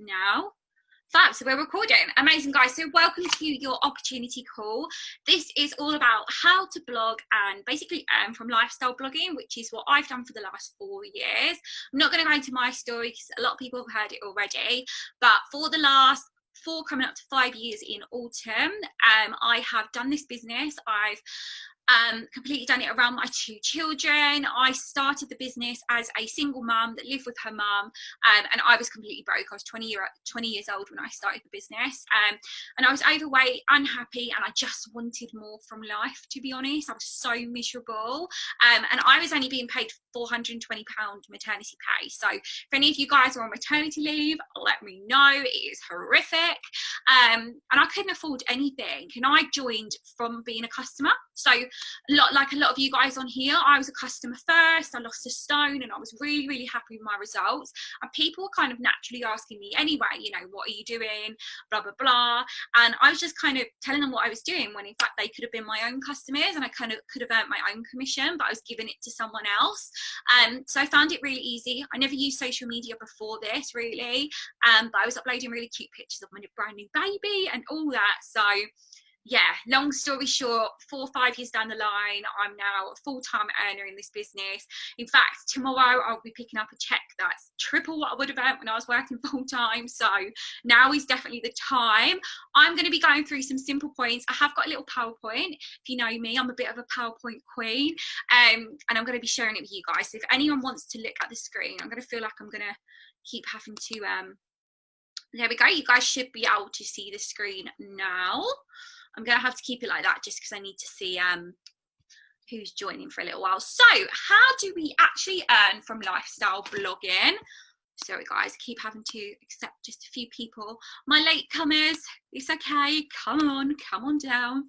now. Fab, so we're recording. Amazing, guys. So welcome to your opportunity call. This is all about how to blog and basically earn from lifestyle blogging, which is what I've done for the last 4 years. I'm not going to go into my story because a lot of people have heard it already, but for the last 4 coming up to 5 years in autumn, I have done this business. I've completely done it around my 2 children. I started the business as a single mum that lived with her mum, and I was completely broke. I was 20 years old when I started the business, and I was overweight, unhappy, and I just wanted more from life, to be honest. I was so miserable, and I was only being paid £420 maternity pay. So if any of you guys are on maternity leave, let me know. It is horrific, and I couldn't afford anything, and I joined from being a customer. So like a lot of you guys on here, I was a customer first. I lost a stone and I was really, really happy with my results. And people were kind of naturally asking me anyway, you know, what are you doing? Blah, blah, blah. And I was just kind of telling them what I was doing when in fact they could have been my own customers and I kind of could have earned my own commission, but I was giving it to someone else. So I found it really easy. I never used social media before this really, but I was uploading really cute pictures of my brand new baby and all that. So yeah, long story short, 4 or 5 years down the line, I'm now a full-time earner in this business. In fact, tomorrow I'll be picking up a check that's triple what I would have earned when I was working full-time. So now is definitely the time. I'm going to be going through some simple points. I have got a little PowerPoint. If you know me, I'm a bit of a PowerPoint queen, and I'm going to be sharing it with you guys. So if anyone wants to look at the screen, I'm going to feel like I'm going to keep having to there we go. You guys should be able to see the screen now. I'm going to have to keep it like that just because I need to see who's joining for a little while. So how do we actually earn from lifestyle blogging? Sorry guys, I keep having to accept just a few people. My latecomers, it's okay, come on down.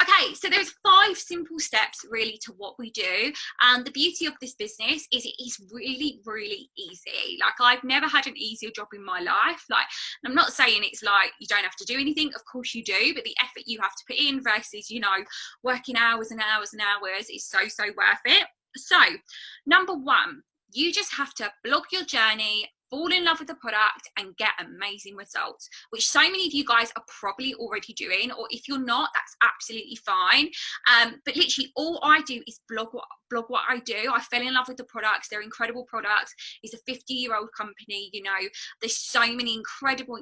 Okay, so there's 5 simple steps really to what we do. And the beauty of this business is it is really, really easy. Like I've never had an easier job in my life. Like, I'm not saying it's like you don't have to do anything, of course you do, but the effort you have to put in versus, you know, working hours and hours and hours is so worth it. So, number 1, you just have to blog your journey, fall in love with the product and get amazing results, which so many of you guys are probably already doing, or if you're not, that's absolutely fine. But literally all I do is blog what I do. I fell in love with the products. They're incredible products. It's a 50-year-old company, you know, there's so many incredible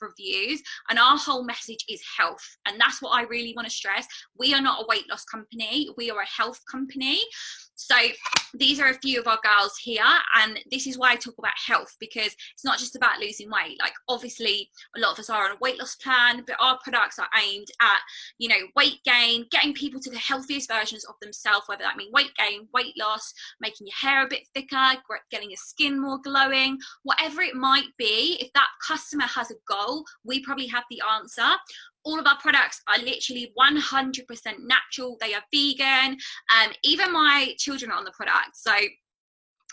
reviews, and our whole message is health, and that's what I really want to stress. We are not a weight loss company, we are a health company. So these are a few of our girls here, and this is why I talk about health, because it's not just about losing weight. Like obviously a lot of us are on a weight loss plan, but our products are aimed at, you know, weight gain, getting people to the healthiest versions of themselves, whether that means weight gain, weight loss, making your hair a bit thicker, getting your skin more glowing, whatever it might be. If that customer has a goal, we probably have the answer. All of our products are literally 100% natural. They are vegan. Even my children are on the product. So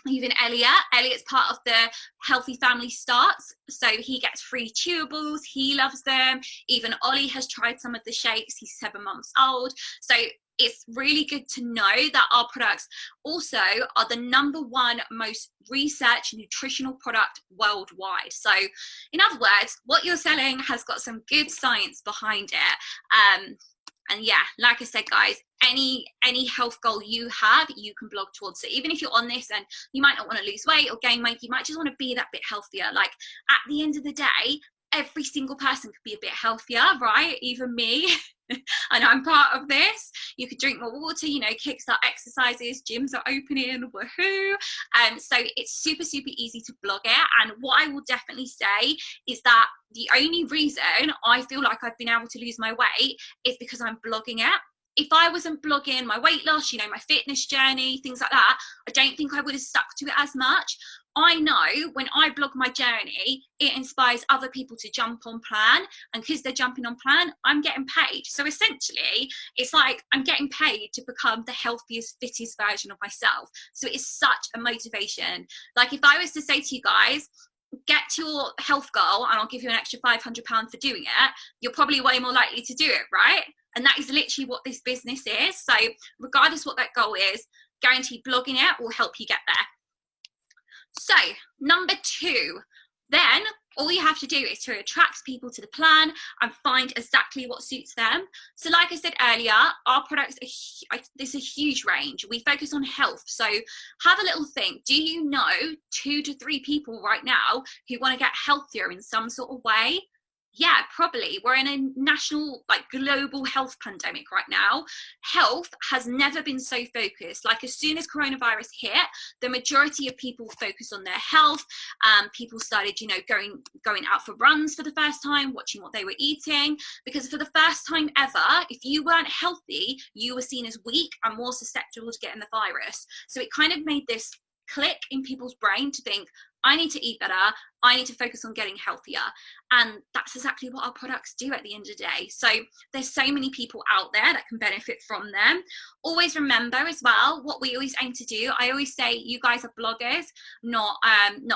even Elliot's part of the Healthy Family Starts. So he gets free chewables. He loves them. Even Ollie has tried some of the shakes. He's 7 months old. So it's really good to know that our products also are the #1 most researched nutritional product worldwide. So in other words, what you're selling has got some good science behind it. And yeah, like I said, guys, any health goal you have, you can blog towards. So even if you're on this and you might not want to lose weight or gain weight, you might just want to be that bit healthier. Like at the end of the day, every single person could be a bit healthier, right? Even me. And I'm part of this. You could drink more water, you know, kickstart exercises, gyms are opening, woohoo. So it's super easy to blog it. And what I will definitely say is that the only reason I feel like I've been able to lose my weight is because I'm blogging it. If I wasn't blogging my weight loss, you know, my fitness journey, things like that, I don't think I would have stuck to it as much. I know when I blog my journey, it inspires other people to jump on plan, and because they're jumping on plan, I'm getting paid. So essentially, it's like I'm getting paid to become the healthiest, fittest version of myself. So it is such a motivation. Like if I was to say to you guys, get to your health goal and I'll give you an extra £500 for doing it, you're probably way more likely to do it, right? And that is literally what this business is. So regardless what that goal is, guaranteed blogging it will help you get there. So number 2, then All you have to do is to attract people to the plan and find exactly what suits them. So like I said earlier, our products there's a huge range. We focus on health. So have a little think. Do you know 2 to 3 people right now who want to get healthier in some sort of way? Yeah, probably. We're in a national, like global health pandemic right now. Health has never been so focused. Like as soon as coronavirus hit, the majority of people focused on their health. People started, you know, going out for runs for the first time, watching what they were eating, because for the first time ever, if you weren't healthy, you were seen as weak and more susceptible to getting the virus. So it kind of made this click in people's brain to think, I need to eat better, I need to focus on getting healthier. And that's exactly what our products do at the end of the day. So there's so many people out there that can benefit from them. Always remember as well, what we always aim to do, I always say, you guys are bloggers, not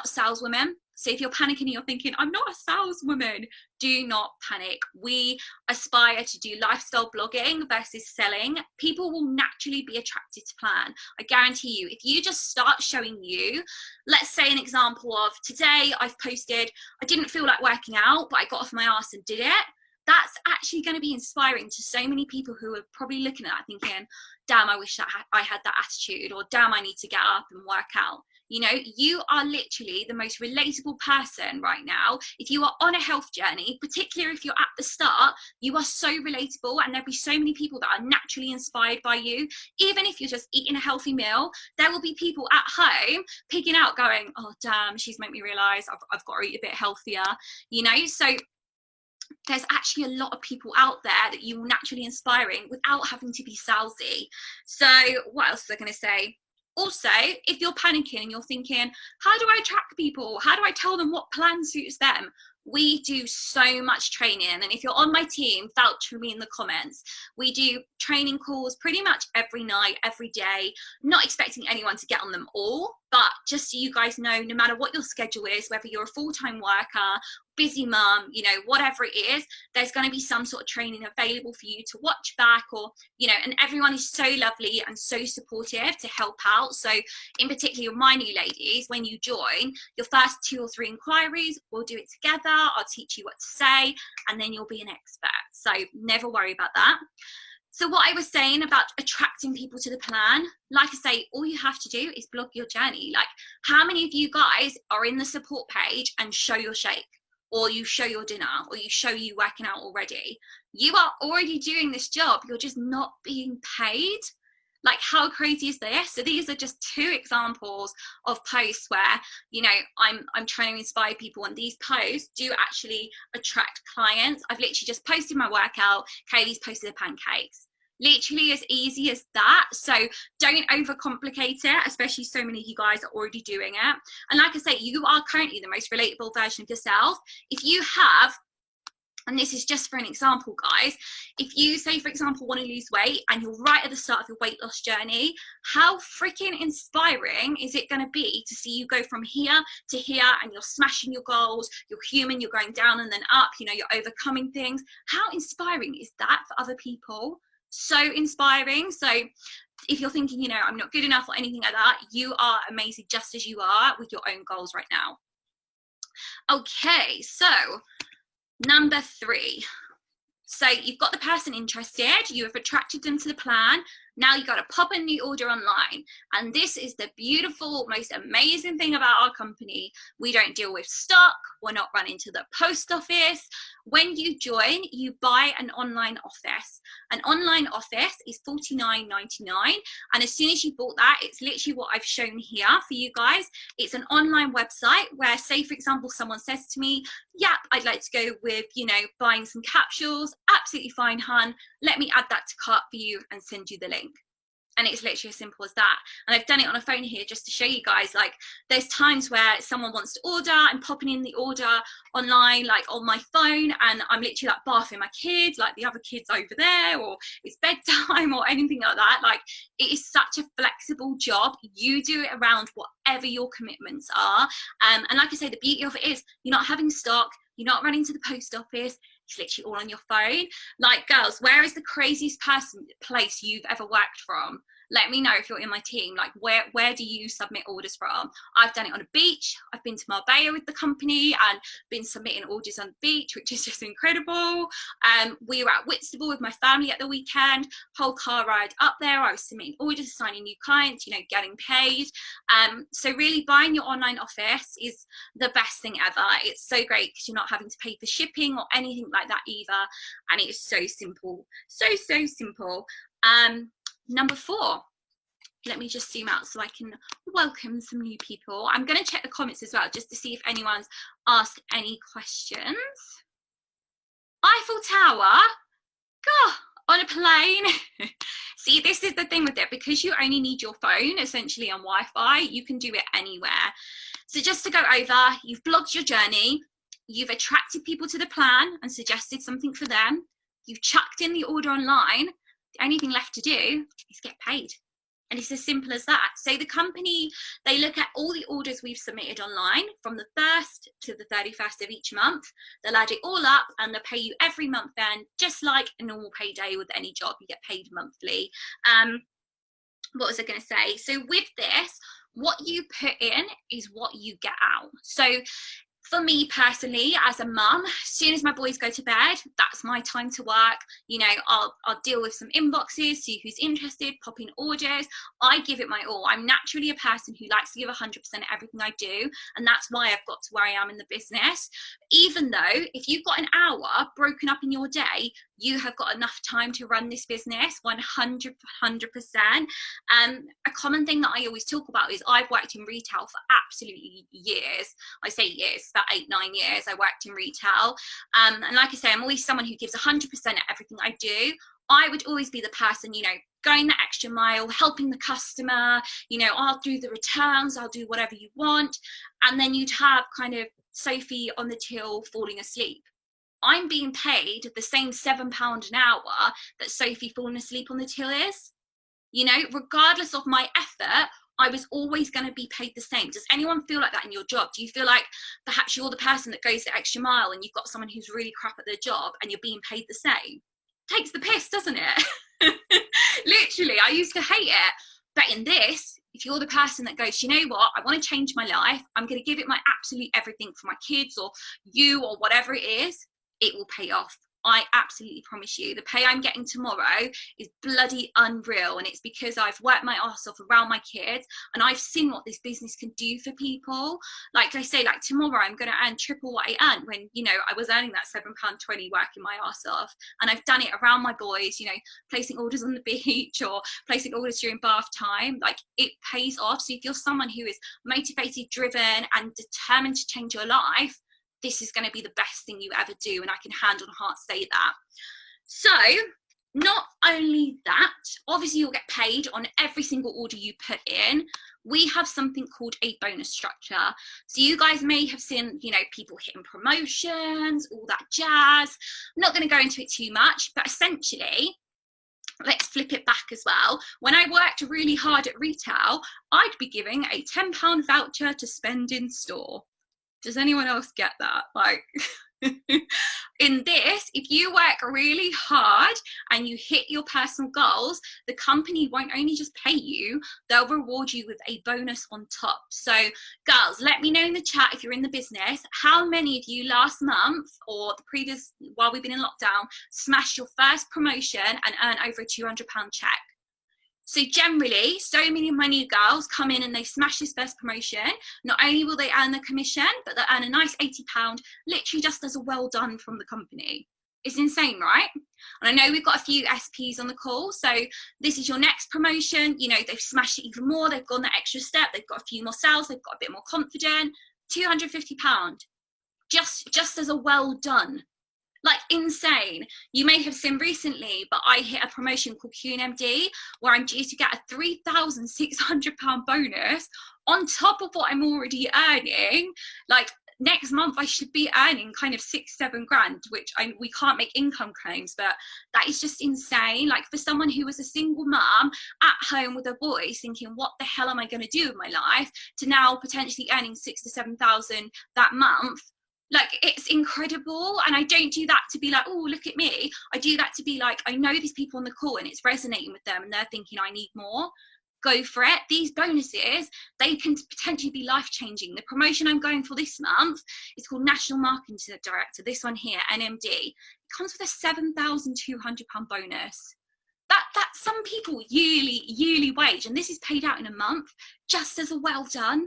saleswomen. So if you're panicking and you're thinking, I'm not a saleswoman, do not panic. We aspire to do lifestyle blogging versus selling. People will naturally be attracted to plan. I guarantee you, if you just start showing you, let's say an example of today I've posted, I didn't feel like working out, but I got off my ass and did it. That's actually going to be inspiring to so many people who are probably looking at that thinking, damn, I wish that I had that attitude, or damn, I need to get up and work out. You know, you are literally the most relatable person right now. If you are on a health journey, particularly if you're at the start, you are so relatable, and there'll be so many people that are naturally inspired by you. Even if you're just eating a healthy meal, there will be people at home picking out going, oh damn, she's made me realize I've got to eat a bit healthier, you know. So there's actually a lot of people out there that you will naturally inspiring without having to be salesy. So what else was I going to say? Also, if you're panicking and you're thinking, how do I attract people? How do I tell them what plan suits them? We do so much training. And if you're on my team, vouch for me in the comments. We do training calls pretty much every night, every day, not expecting anyone to get on them all, but just so you guys know, no matter what your schedule is, whether you're a full-time worker, busy mum, you know, whatever it is, there's going to be some sort of training available for you to watch back, or, you know, and everyone is so lovely and so supportive to help out. So in particular, my new ladies, when you join, your first 2 or 3 inquiries, we'll do it together. I'll teach you what to say, and then you'll be an expert. So never worry about that. So what I was saying about attracting people to the plan, like I say, all you have to do is blog your journey. Like, how many of you guys are in the support page and show your shake, or you show your dinner, or you show you working out already? You are already doing this job, you're just not being paid. Like, how crazy is this? So these are just 2 examples of posts where, you know, I'm trying to inspire people, and these posts do actually attract clients. I've literally just posted my workout, Kaylee's posted the pancakes. Literally as easy as that. So don't overcomplicate it, especially so many of you guys are already doing it. And like I say, you are currently the most relatable version of yourself. If you have, and this is just for an example, guys, if you say, for example, want to lose weight and you're right at the start of your weight loss journey, how freaking inspiring is it going to be to see you go from here to here, and you're smashing your goals, you're human, you're going down and then up, you know, you're overcoming things. How inspiring is that for other people? So inspiring. So if you're thinking, you know, I'm not good enough or anything like that, you are amazing just as you are with your own goals right now. Okay, so number 3. So you've got the person interested, you have attracted them to the plan. Now you've got to pop in the order online. And this is the beautiful, most amazing thing about our company. We don't deal with stock. We're not running to the post office. When you join, you buy an online office. An online office is $49.99. And as soon as you bought that, it's literally what I've shown here for you guys. It's an online website where, say, for example, someone says to me, yep, I'd like to go with, you know, buying some capsules. Absolutely fine, hun. Let me add that to cart for you and send you the link. And it's literally as simple as that. And I've done it on a phone here just to show you guys, like, there's times where someone wants to order, I'm popping in the order online, like on my phone, and I'm literally like bathing my kids, like the other kids over there, or it's bedtime or anything like that. Like, it is such a flexible job. You do it around whatever your commitments are. And like I say, the beauty of it is you're not having stock, you're not running to the post office. It's literally all on your phone. Like, girls, where is the craziest place you've ever worked from? Let me know if you're in my team, like where do you submit orders from? I've done it on a beach. I've been to Marbella with the company and been submitting orders on the beach, which is just incredible. We were at Whitstable with my family at the weekend, whole car ride up there. I was submitting orders, signing new clients, you know, getting paid. So really buying your online office is the best thing ever. It's so great because you're not having to pay for shipping or anything like that either. And it is so simple, so simple. Number 4, let me just zoom out so I can welcome some new people. I'm going to check the comments as well just to see if anyone's asked any questions. Eiffel Tower, God, on a plane. See, this is the thing with it, because you only need your phone essentially on Wi-Fi, you can do it anywhere. So just to go over, you've blogged your journey, you've attracted people to the plan and suggested something for them, you've chucked in the order online. The only thing left to do is get paid. And it's as simple as that. So the company, they look at all the orders we've submitted online from the 1st to the 31st of each month. They'll add it all up and they'll pay you every month then, just like a normal payday with any job, you get paid monthly. What was I going to say? So with this, what you put in is what you get out. So for me personally, as a mum, as soon as my boys go to bed, that's my time to work. You know, I'll deal with some inboxes, see who's interested, pop in orders. I give it my all. I'm naturally a person who likes to give 100% everything I do, and that's why I've got to where I am in the business. Even though if you've got an hour broken up in your day, you have got enough time to run this business 100%. A common thing that I always talk about is I've worked in retail for absolutely years. I say years, about 8-9 years I worked in retail. And like I say, I'm always someone who gives 100% at everything I do. I would always be the person, you know, going the extra mile, helping the customer, you know, I'll do the returns, I'll do whatever you want. And then you'd have kind of Sophie on the till falling asleep. I'm being paid the same £7 an hour that Sophie falling asleep on the till is. You know, regardless of my effort, I was always going to be paid the same. Does anyone feel like that in your job? Do you feel like perhaps you're the person that goes the extra mile and you've got someone who's really crap at their job and you're being paid the same? Takes the piss, doesn't it? Literally, I used to hate it. But in this, if you're the person that goes, you know what, I want to change my life, I'm going to give it my absolute everything for my kids or you or whatever it is, it will pay off. I absolutely promise you. The pay I'm getting tomorrow is bloody unreal, and it's because I've worked my arse off around my kids and I've seen what this business can do for people. Like I say, like tomorrow I'm going to earn triple what I earned when, you know, I was earning that £7.20 working my arse off, and I've done it around my boys, you know, placing orders on the beach or placing orders during bath time. Like, it pays off. So if you're someone who is motivated, driven and determined to change your life, this is going to be the best thing you ever do, and I can hand on heart say that. So not only that, obviously you'll get paid on every single order you put in. We have something called a bonus structure. So you guys may have seen, you know, people hitting promotions, all that jazz. I'm not going to go into it too much, but essentially, let's flip it back as well. When I worked really hard at retail, I'd be giving a £10 voucher to spend in store. Does anyone else get that? Like, in this, if you work really hard and you hit your personal goals, the company won't only just pay you, they'll reward you with a bonus on top. So girls, let me know in the chat if you're in the business, how many of you last month or the previous, while we've been in lockdown, smashed your first promotion and earned over a £200 check? So generally, so many of my new girls come in and they smash this first promotion. Not only will they earn the commission, but they'll earn a nice £80, literally just as a well done from the company. It's insane, right? And I know we've got a few SPs on the call. So this is your next promotion. You know, they've smashed it even more. They've gone that extra step. They've got a few more sales. They've got a bit more confident. £250, just as a well done. Like, insane. You may have seen recently, but I hit a promotion called QMD where I'm due to get a £3,600 bonus on top of what I'm already earning. Like, next month I should be earning kind of 6-7 grand, which we can't make income claims, but that is just insane. Like, for someone who was a single mum at home with her boys thinking, what the hell am I going to do with my life, to now potentially earning 6,000 to 7,000 that month. Like, it's incredible. And I don't do that to be like, oh, look at me. I do that to be like, I know these people on the call and it's resonating with them and they're thinking I need more. Go for it. These bonuses, they can potentially be life-changing. The promotion I'm going for this month is called National Marketing Director. This one here, NMD. It comes with a £7,200 bonus. That's some people yearly wage, and this is paid out in a month, just as a well done.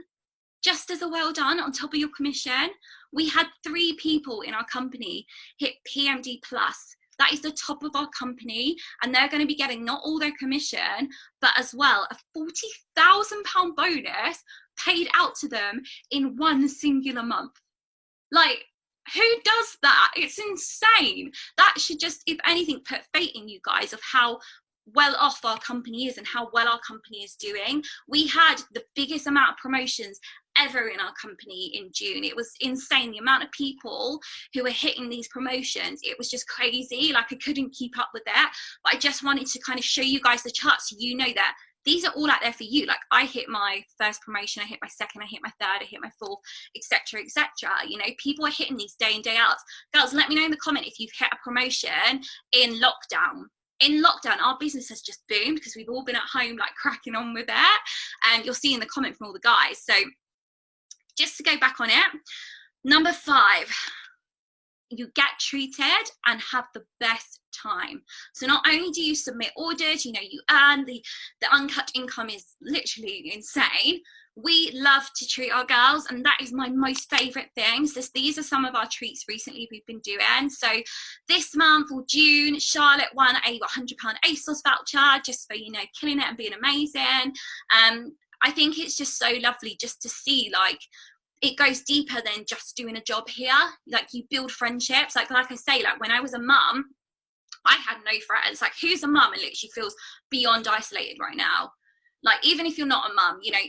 Just as a well done on top of your commission. We had 3 people in our company hit PMD plus. That is the top of our company, and they're going to be getting not all their commission, but as well a £40,000 bonus paid out to them in one singular month. Like, who does that? It's insane. That should just, if anything, put faith in you guys of how well off our company is and how well our company is doing. We had the biggest amount of promotions ever in our company in June. It was insane, the amount of people who were hitting these promotions. It was just crazy. Like, I couldn't keep up with it, but I just wanted to kind of show you guys the charts so you know that these are all out there for you. Like, I hit my first promotion, I hit my second, I hit my third, I hit my fourth, etc., etc. You know, people are hitting these day in, day out. Girls, let me know in the comment if you've hit a promotion in lockdown. In lockdown, our business has just boomed because we've all been at home, like, cracking on with it. And you'll see in the comment from all the guys. So just to go back on it, number 5, you get treated and have the best time. So not only do you submit orders, you know, you earn, the uncut income is literally insane. We love to treat our girls, and that is my most favourite thing. So these are some of our treats recently we've been doing. So this month, or June, Charlotte won a £100 ASOS voucher just for, you know, killing it and being amazing. I think it's just so lovely just to see, like, it goes deeper than just doing a job here. Like, you build friendships. Like I say, like, when I was a mum, I had no friends. Like, who's a mum and literally feels beyond isolated right now? Like, even if you're not a mum, you know,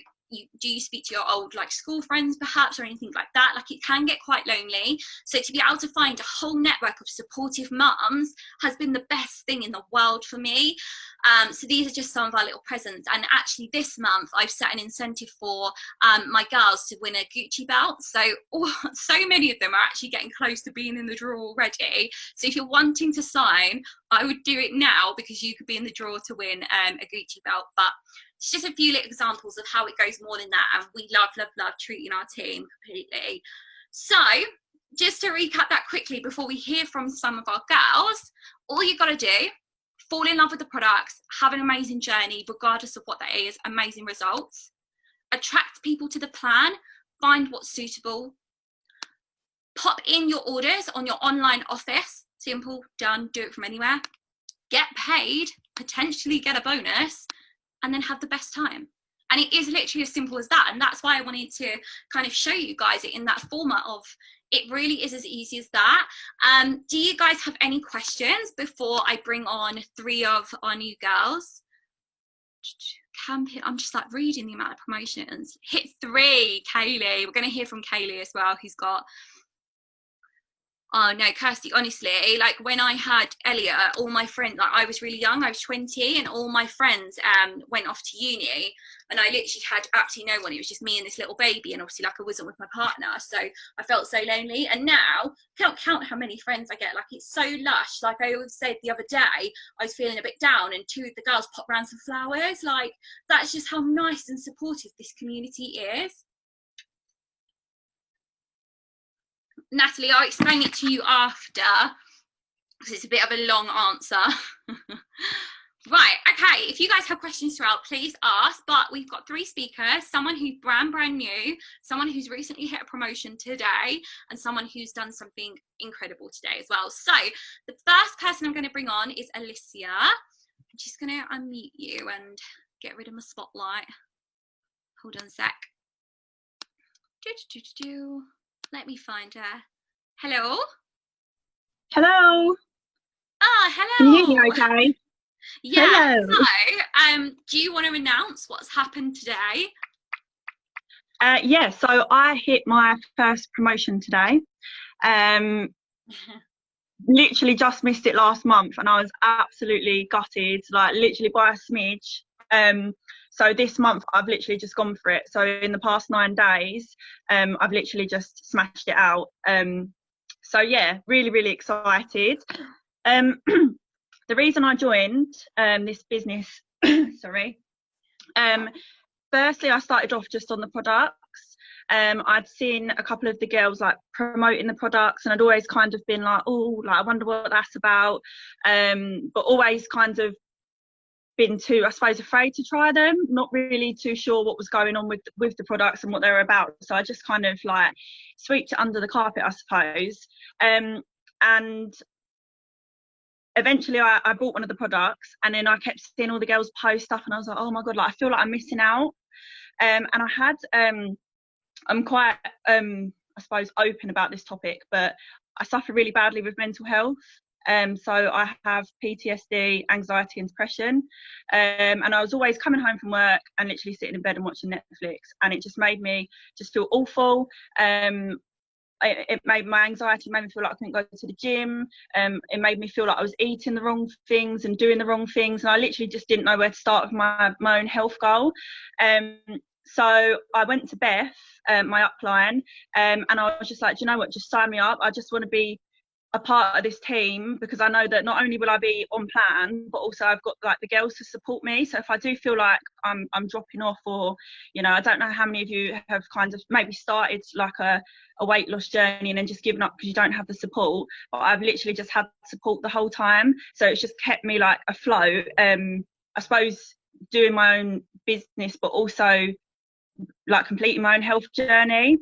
do you speak to your old, like, school friends perhaps, or anything like that? Like, it can get quite lonely. So to be able to find a whole network of supportive mums has been the best thing in the world for me. So these are just some of our little presents. And actually this month I've set an incentive for my girls to win a Gucci belt. So so many of them are actually getting close to being in the draw already. So if you're wanting to sign, I would do it now, because you could be in the draw to win a Gucci belt. But it's just a few little examples of how it goes more than that, and we love treating our team completely. So just to recap that quickly before we hear from some of our girls, all you got to do, fall in love with the products, have an amazing journey regardless of what that is, amazing results, attract people to the plan, find what's suitable, pop in your orders on your online office, simple, done, do it from anywhere, get paid, potentially get a bonus, and then have the best time. And it is literally as simple as that. And that's why I wanted to kind of show you guys it in that format of, it really is as easy as that. Do you guys have any questions before I bring on 3 of our new girls? I'm just like reading the amount of promotions. Hit 3, Kaylee. We're going to hear from Kaylee as well, who's got, oh no, Kirsty, honestly, like, when I had Elliot, all my friends, like, I was really young, I was 20, and all my friends went off to uni, and I literally had absolutely no one. It was just me and this little baby, and obviously, like, I wasn't with my partner, so I felt so lonely. And now I can't count how many friends I get. Like, it's so lush. Like, I always said the other day, I was feeling a bit down, and 2 of the girls popped around some flowers. Like, that's just how nice and supportive this community is. Natalie, I'll explain it to you after, because it's a bit of a long answer. Right, okay, if you guys have questions throughout, please ask. But we've got 3 speakers, someone who's brand new, someone who's recently hit a promotion today, and someone who's done something incredible today as well. So the first person I'm going to bring on is Alicia. I'm just going to unmute you and get rid of my spotlight. Hold on a sec. Let me find her. Hello? Hello. Ah, hello. Can you hear me okay? Yeah. Hello. So, do you want to announce what's happened today? Yeah, so I hit my first promotion today. Literally just missed it last month, and I was absolutely gutted, like literally by a smidge. So this month I've literally just gone for it. So in the past 9 days, I've literally just smashed it out. So yeah, really, really excited. The reason I joined this business, sorry, firstly, I started off just on the products. I'd seen a couple of the girls like promoting the products, and I'd always kind of been like, oh, like I wonder what that's about. But always kind of been too, I suppose, afraid to try them, not really too sure what was going on with the products and what they were about. So I just kind of like swept it under the carpet, I suppose. And eventually I bought one of the products, and then I kept seeing all the girls post stuff, and I was like, oh my god, like I feel like I'm missing out. And I had I'm quite I suppose open about this topic, but I suffer really badly with mental health. So I have PTSD, anxiety and depression, and I was always coming home from work and literally sitting in bed and watching Netflix, and it just made me just feel awful. It made my anxiety made me feel like I couldn't go to the gym. It made me feel like I was eating the wrong things and doing the wrong things, and I literally just didn't know where to start with my own health goal. So I went to Beth, my upline, and I was just like, do you know what, just sign me up. I just want to be a part of this team, because I know that not only will I be on plan, but also I've got like the girls to support me. So if I do feel like I'm dropping off, or you know, I don't know how many of you have kind of maybe started like a weight loss journey and then just given up because you don't have the support, but I've literally just had support the whole time, so it's just kept me like afloat. I suppose doing my own business, but also like completing my own health journey.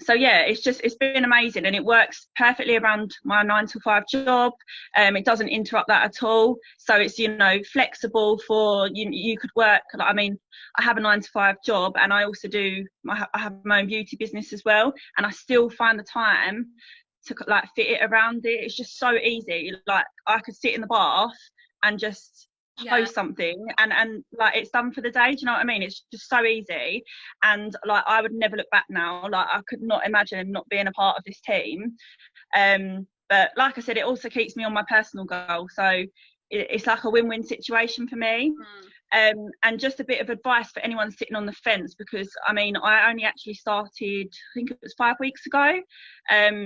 So yeah, it's been amazing, and it works perfectly around my 9 to 5 job. It doesn't interrupt that at all, so it's, you know, flexible for you could work. I mean, I have a 9 to 5 job, and I also I have my own beauty business as well, and I still find the time to like fit it around it. It's just so easy. Like I could sit in the bath and just post something, and like it's done for the day. Do you know what I mean? It's just so easy, and like I would never look back now. Like I could not imagine not being a part of this team. But like I said, it also keeps me on my personal goal, so it's like a win-win situation for me. And just a bit of advice for anyone sitting on the fence, because I mean, I only actually started, I think it was 5 weeks ago,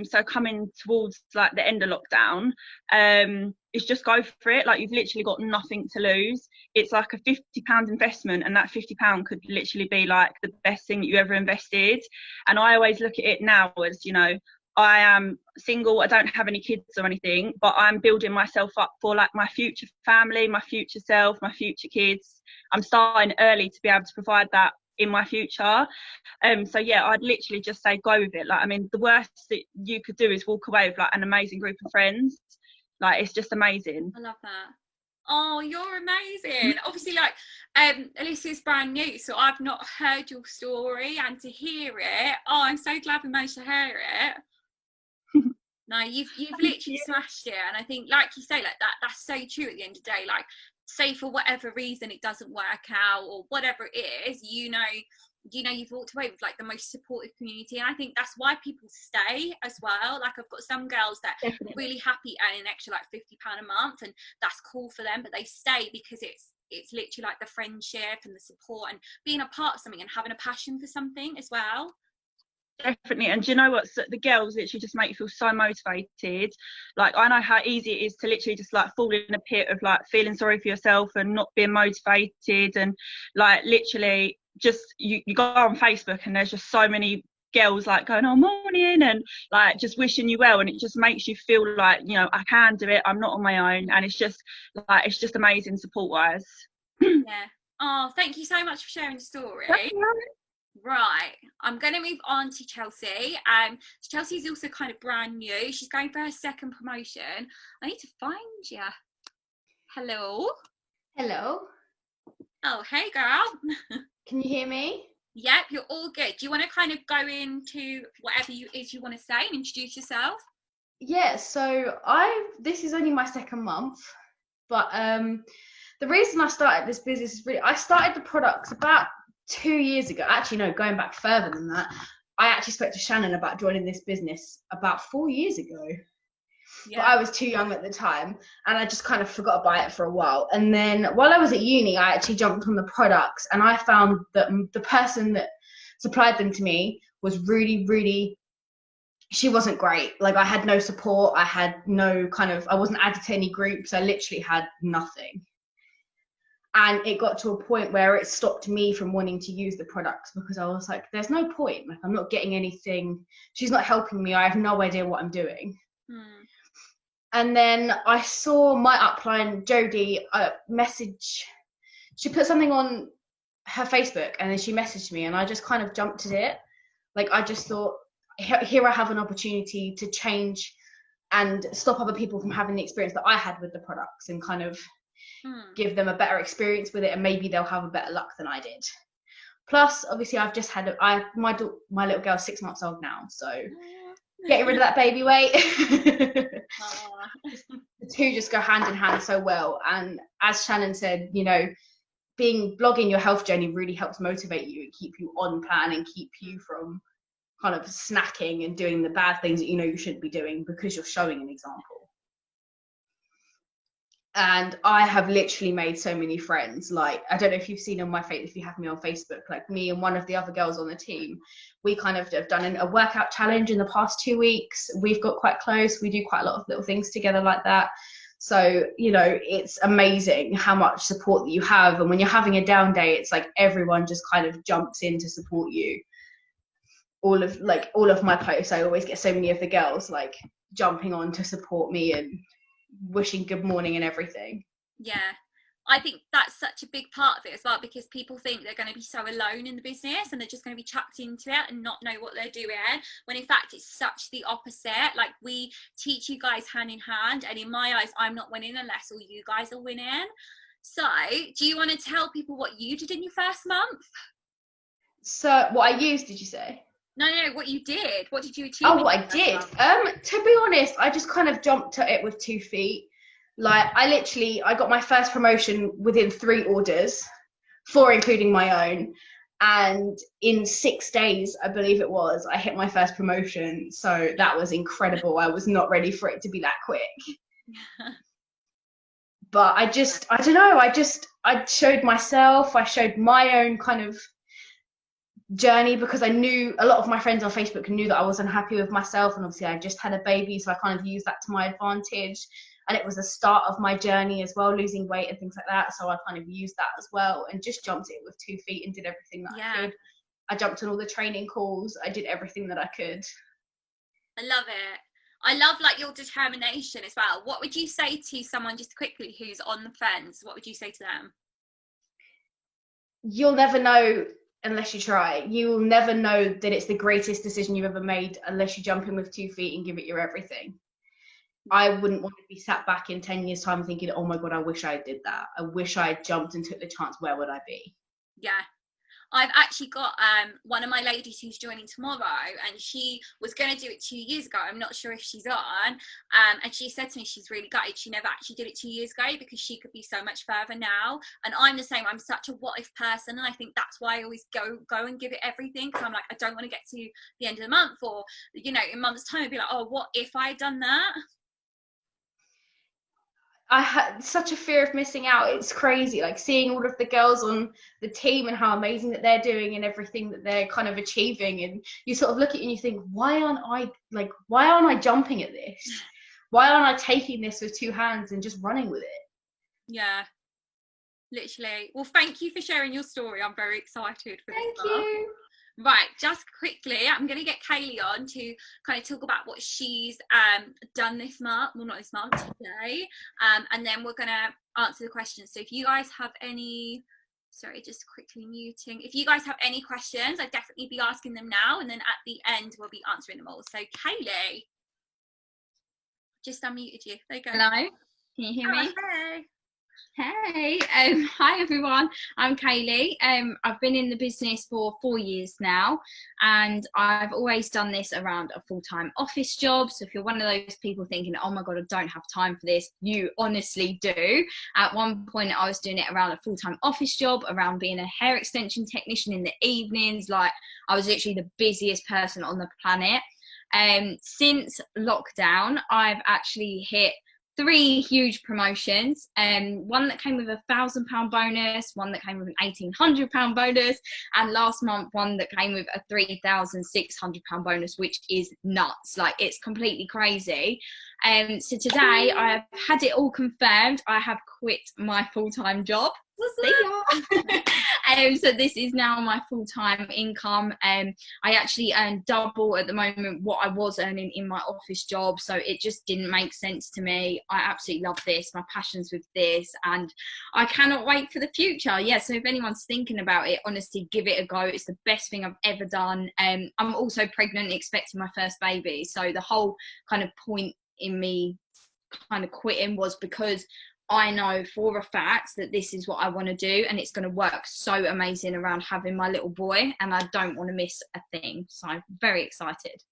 so coming towards like the end of lockdown. It's just go for it. Like you've literally got nothing to lose. It's like a £50 investment, and that £50 could literally be like the best thing that you ever invested. And I always look at it now as, you know, I am single, I don't have any kids or anything, but I'm building myself up for like my future family, my future self, my future kids. I'm starting early to be able to provide that in my future. So yeah, I'd literally just say go with it. Like, I mean, the worst that you could do is walk away with like an amazing group of friends. Like, it's just amazing. I love that. Oh, you're amazing. Obviously, like, Alicia's brand new, so I've not heard your story, and to hear it, oh, I'm so glad we managed to hear it. No, you've literally smashed it, and I think, like you say, like that's so true. At the end of the day, like, say for whatever reason it doesn't work out or whatever it is, you know, you've walked away with like the most supportive community, and I think that's why people stay as well. Like, I've got some girls that are really happy earning an extra like £50 a month, and that's cool for them, but they stay because it's literally like the friendship and the support and being a part of something and having a passion for something as well. Definitely. And do you know what, the girls literally just make you feel so motivated. Like, I know how easy it is to literally just like fall in a pit of like feeling sorry for yourself and not being motivated, and like literally just you go on Facebook and there's just so many girls like going, oh, morning, and like just wishing you well, and it just makes you feel like, you know, I can do it, I'm not on my own. And it's just amazing support wise. Yeah. Oh, thank you so much for sharing the story. Right, I'm going to move on to Chelsea. Chelsea's also kind of brand new. She's going for her second promotion. I need to find you. Hello. Hello. Oh, hey, girl. Can you hear me? Yep, you're all good. Do you want to kind of go into whatever you want to say and introduce yourself? Yeah, so this is only my second month, but the reason I started this business is I started the products about 2 years ago. Actually, no, going back further than that. I actually spoke to Shannon about joining this business about 4 years ago. but I was too young at the time, and I just kind of forgot about it for a while. And then while I was at uni, I actually jumped on the products, and I found that the person that supplied them to me was really, she wasn't great. Like, I had no support, I had no I wasn't added to any groups, I literally had nothing. And it got to a point where it stopped me from wanting to use the products, because I was like, there's no point, like I'm not getting anything, she's not helping me, I have no idea what I'm doing. And then I saw my upline Jodie message, she put something on her Facebook, and then she messaged me, and I just kind of jumped at it. Like, I just thought, here I have an opportunity to change and stop other people from having the experience that I had with the products, and kind of give them a better experience with it, and maybe they'll have a better luck than I did. Plus, obviously, I've just had my little girl's 6 months old now, so getting rid of that baby weight. The two just go hand in hand so well. And as Shannon said, you know, blogging your health journey really helps motivate you and keep you on plan, and keep you from kind of snacking and doing the bad things that you know you shouldn't be doing, because you're showing an example. And I have literally made so many friends. Like, I don't know if you've seen on if you have me on Facebook, like me and one of the other girls on the team, we kind of have done a workout challenge in the past 2 weeks. We've got quite close. We do quite a lot of little things together like that. So, you know, it's amazing how much support that you have. And when you're having a down day, it's like everyone just kind of jumps in to support you. All of my posts, I always get so many of the girls like jumping on to support me and wishing good morning and everything. Yeah, I think that's such a big part of it as well, because people think they're going to be so alone in the business and they're just going to be chucked into it and not know what they're doing, when in fact it's such the opposite. Like, we teach you guys hand in hand, and in my eyes I'm not winning unless all you guys are winning. So do you want to tell people what you did in your first month? So what I used, did you say? No, what you did. What did you achieve? Oh, what I did? To be honest, I just kind of jumped at it with 2 feet. Like, I got my first promotion within 3 orders, 4 including my own. And in 6 days, I believe it was, I hit my first promotion. So that was incredible. I was not ready for it to be that quick. But I don't know, I showed myself, I showed my own kind of journey, because I knew a lot of my friends on Facebook knew that I wasn't happy with myself, and obviously I just had a baby, so I kind of used that to my advantage, and it was the start of my journey as well, losing weight and things like that, so I kind of used that as well and just jumped it with 2 feet and did everything that I could. I jumped on all the training calls, I did everything that I could. I love it. I love like your determination as well. What would you say to someone, just quickly, who's on the fence? What would you say to them? You'll never know unless you try. You will never know that it's the greatest decision you've ever made unless you jump in with 2 feet and give it your everything. I wouldn't want to be sat back in 10 years time thinking, oh my God, I wish I did that. I wish I had jumped and took the chance. Where would I be? Yeah. I've actually got one of my ladies who's joining tomorrow, and she was going to do it 2 years ago. I'm not sure if she's on. And she said to me she's really gutted she never actually did it 2 years ago, because she could be so much further now. And I'm the same. I'm such a what if person, and I think that's why I always go and give it everything, because I'm like, I don't want to get to the end of the month, or, you know, in months' time I'd be like, oh, what if I had done that? I had such a fear of missing out. It's crazy, like seeing all of the girls on the team and how amazing that they're doing and everything that they're kind of achieving, and you sort of look at it and you think, why aren't I jumping at this? Why aren't I taking this with 2 hands and just running with it? Yeah, literally. Well, thank you for sharing your story. I'm very excited for this. Thank you. Right, just quickly, I'm going to get Kaylee on to kind of talk about what she's done this month, well, not this month, today, and then we're going to answer the questions. So if you guys have any, sorry, just quickly muting, if you guys have any questions, I'd definitely be asking them now, and then at the end we'll be answering them all. So Kaylee, just unmuted you. There you go. Hello, can you hear me? Hey. Hey, hi everyone, I'm Kaylee. I've been in the business for 4 years now, and I've always done this around a full-time office job. So if you're one of those people thinking, oh my God, I don't have time for this, you honestly do. At one point I was doing it around a full-time office job, around being a hair extension technician in the evenings. Like, I was literally the busiest person on the planet. Since lockdown, I've actually hit 3 huge promotions. One that came with a £1,000 bonus, one that came with an £1,800 bonus, and last month one that came with a £3,600 bonus, which is nuts. Like, it's completely crazy. So today I have had it all confirmed. I have quit my full-time job. See ya. So this is now my full-time income. I actually earn double at the moment what I was earning in my office job, so it just didn't make sense to me. I absolutely love this. My passion's with this, and I cannot wait for the future. Yeah, so if anyone's thinking about it, honestly, give it a go. It's the best thing I've ever done. I'm also pregnant, expecting my first baby, so the whole kind of point in me kind of quitting was because I know for a fact that this is what I want to do, and it's going to work so amazing around having my little boy, and I don't want to miss a thing. So I'm very excited.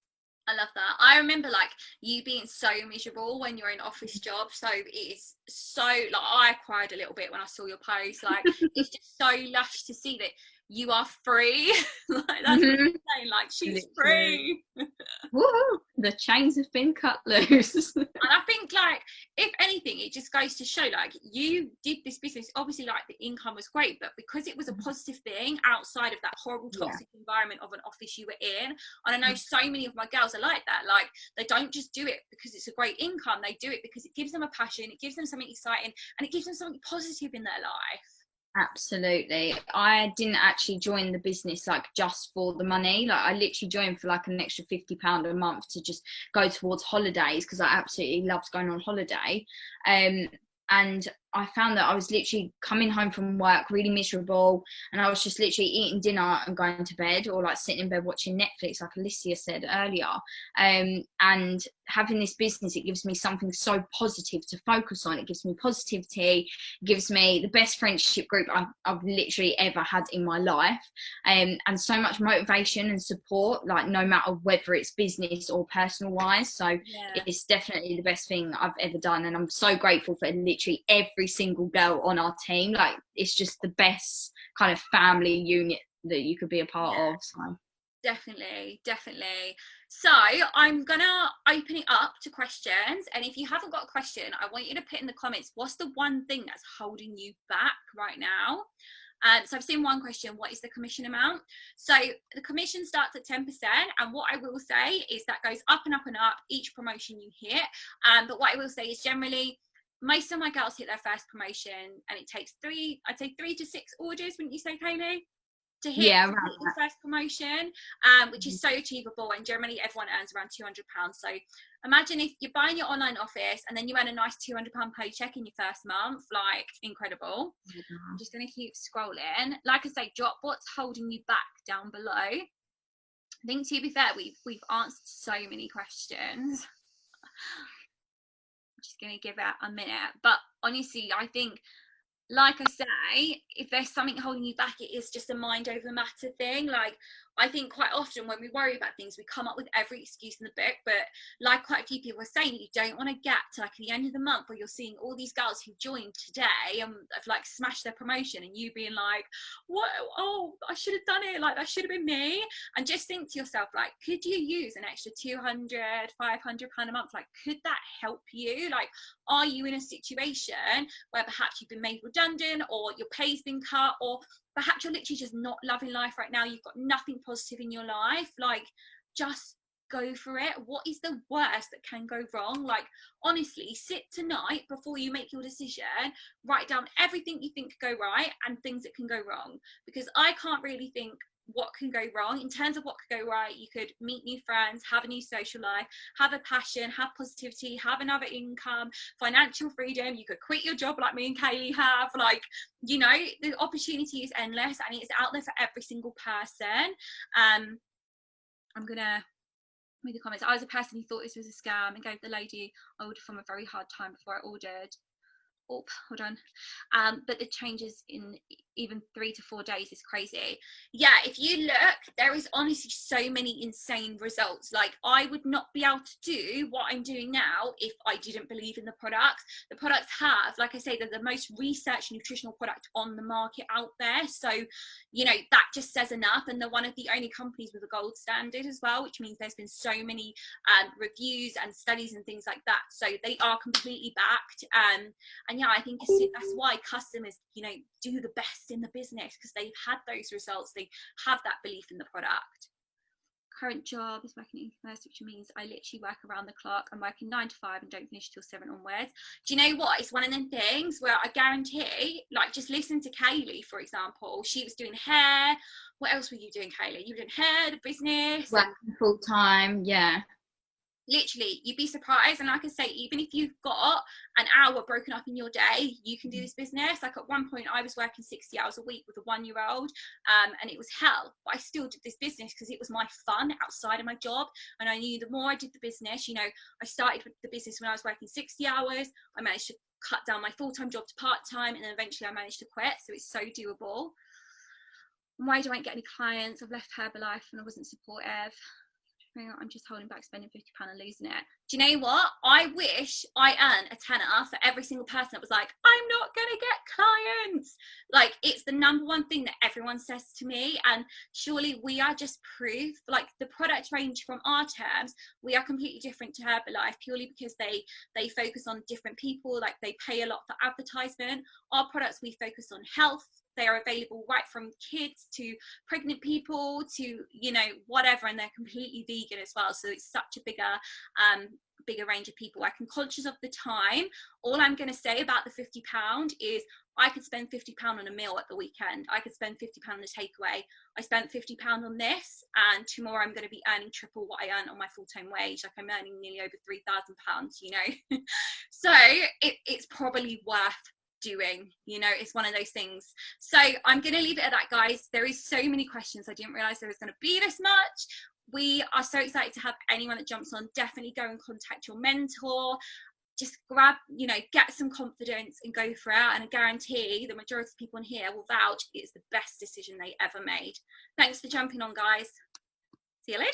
I love that. I remember like you being so miserable when you're in office job. So it is so, like, I cried a little bit when I saw your post. Like, it's just so lush to see that you are free. Like, that's what I'm saying. Like, she's free. Woohoo! The chains have been cut loose. And I think, like, if anything, it just goes to show, like, you did this business, obviously, like, the income was great, but because it was a positive thing outside of that horrible toxic environment of an office you were in. And I know so many of my girls are like that. Like, they don't just do it because it's a great income, they do it because it gives them a passion, it gives them something exciting, and it gives them something positive in their life. Absolutely. I didn't actually join the business like just for the money. Like, I literally joined for like an extra £50 a month to just go towards holidays, because I absolutely loved going on holiday. And I found that I was literally coming home from work really miserable, and I was just literally eating dinner and going to bed, or like sitting in bed watching Netflix, like Alicia said earlier. And having this business, it gives me something so positive to focus on. It gives me positivity, it gives me the best friendship group I've literally ever had in my life, and so much motivation and support, like no matter whether it's business or personal wise. So it's definitely the best thing I've ever done, and I'm so grateful for literally every single girl on our team. Like, it's just the best kind of family unit that you could be a part of. So definitely so I'm gonna open it up to questions, and if you haven't got a question, I want you to put in the comments, what's the one thing that's holding you back right now? So I've seen one question, what is the commission amount? So the commission starts at 10%, and what I will say is that goes up and up and up each promotion you hit. But what I will say is generally most of my girls hit their first promotion, and it takes 3 to 6 orders, wouldn't you say, Kaylee, to hit the first promotion, which is so achievable, and generally everyone earns around £200. So imagine if you're buying your online office and then you earn a nice £200 paycheck in your first month. Like, incredible. I'm just going to keep scrolling. Like I say, drop what's holding you back down below. I think, to be fair, we've answered so many questions. I'm just going to give it a minute, but honestly, I think, like I say, if there's something holding you back, it is just a mind over matter thing. Like, I think quite often when we worry about things, we come up with every excuse in the book, but like quite a few people were saying, you don't want to get to like the end of the month where you're seeing all these girls who joined today and have like smashed their promotion, and you being like, what, oh, I should have done it, like that should have been me. And just think to yourself, like, could you use an extra £200, £500 a month? Like, could that help you? Like, are you in a situation where perhaps you've been made redundant, or your pay's been cut, or perhaps you're literally just not loving life right now, you've got nothing positive in your life? Like, just go for it. What is the worst that can go wrong? Like, honestly, sit tonight before you make your decision, write down everything you think could go right and things that can go wrong, because I can't really think what can go wrong. In terms of what could go right, you could meet new friends, have a new social life, have a passion, have positivity, have another income, financial freedom. You could quit your job like me and Kaylee have. Like, you know, the opportunity is endless, and it's out there for every single person. I'm gonna read the comments. I was a person who thought this was a scam and gave the lady I ordered from a very hard time before I ordered. oh, hold on. But the changes in even 3 to 4 days is crazy. Yeah, if you look, there is honestly so many insane results. Like, I would not be able to do what I'm doing now if I didn't believe in the products. The products have, like I say, they're the most researched nutritional product on the market out there. So, you know, that just says enough. And they're one of the only companies with a gold standard as well, which means there's been so many reviews and studies and things like that. So they are completely backed. And yeah, I think that's why customers, you know, do the best in the business, because they've had those results. They have that belief in the product. Current job is working in e-commerce, which means I literally work around the clock. I'm working 9 to 5 and don't finish till 7 onwards. Do you know what? It's one of them things where I guarantee, like, just listen to Kaylee, for example. She was doing hair. What else were you doing, Kaylee? You were doing hair, the business. Working full time, yeah. Literally, you'd be surprised. And like I say, even if you've got an hour broken up in your day, you can do this business. Like, at one point I was working 60 hours a week with a 1-year-old, and it was hell, but I still did this business because it was my fun outside of my job. And I knew the more I did the business, you know, I started with the business when I was working 60 hours. I managed to cut down my full-time job to part-time, and then eventually I managed to quit. So it's so doable. And why do I not get any clients? I've left Herbalife and I wasn't supportive. I'm just holding back spending £50 and losing it. Do you know what? I wish I earned a tenner for every single person that was like, I'm not going to get clients. Like, it's the number one thing that everyone says to me. And surely we are just proof. Like, the product range from our terms, we are completely different to Herbalife, purely because they focus on different people. Like, they pay a lot for advertisement. Our products, we focus on health. They are available right from kids to pregnant people to, you know, whatever, and they're completely vegan as well. So it's such a bigger range of people. I'm conscious of the time. All I'm going to say about the £50 is I could spend £50 on a meal at the weekend. I could spend £50 on a takeaway. I spent £50 on this, and tomorrow I'm going to be earning triple what I earn on my full-time wage. Like, I'm earning nearly over £3,000, you know. So it's probably worth doing, you know. It's one of those things. So I'm going to leave it at that, guys. There is so many questions. I didn't realize there was going to be this much. We are so excited to have anyone that jumps on. Definitely go and contact your mentor. Just grab, you know, get some confidence and go for it. And I guarantee the majority of people in here will vouch it's the best decision they ever made. Thanks for jumping on, guys. See you later.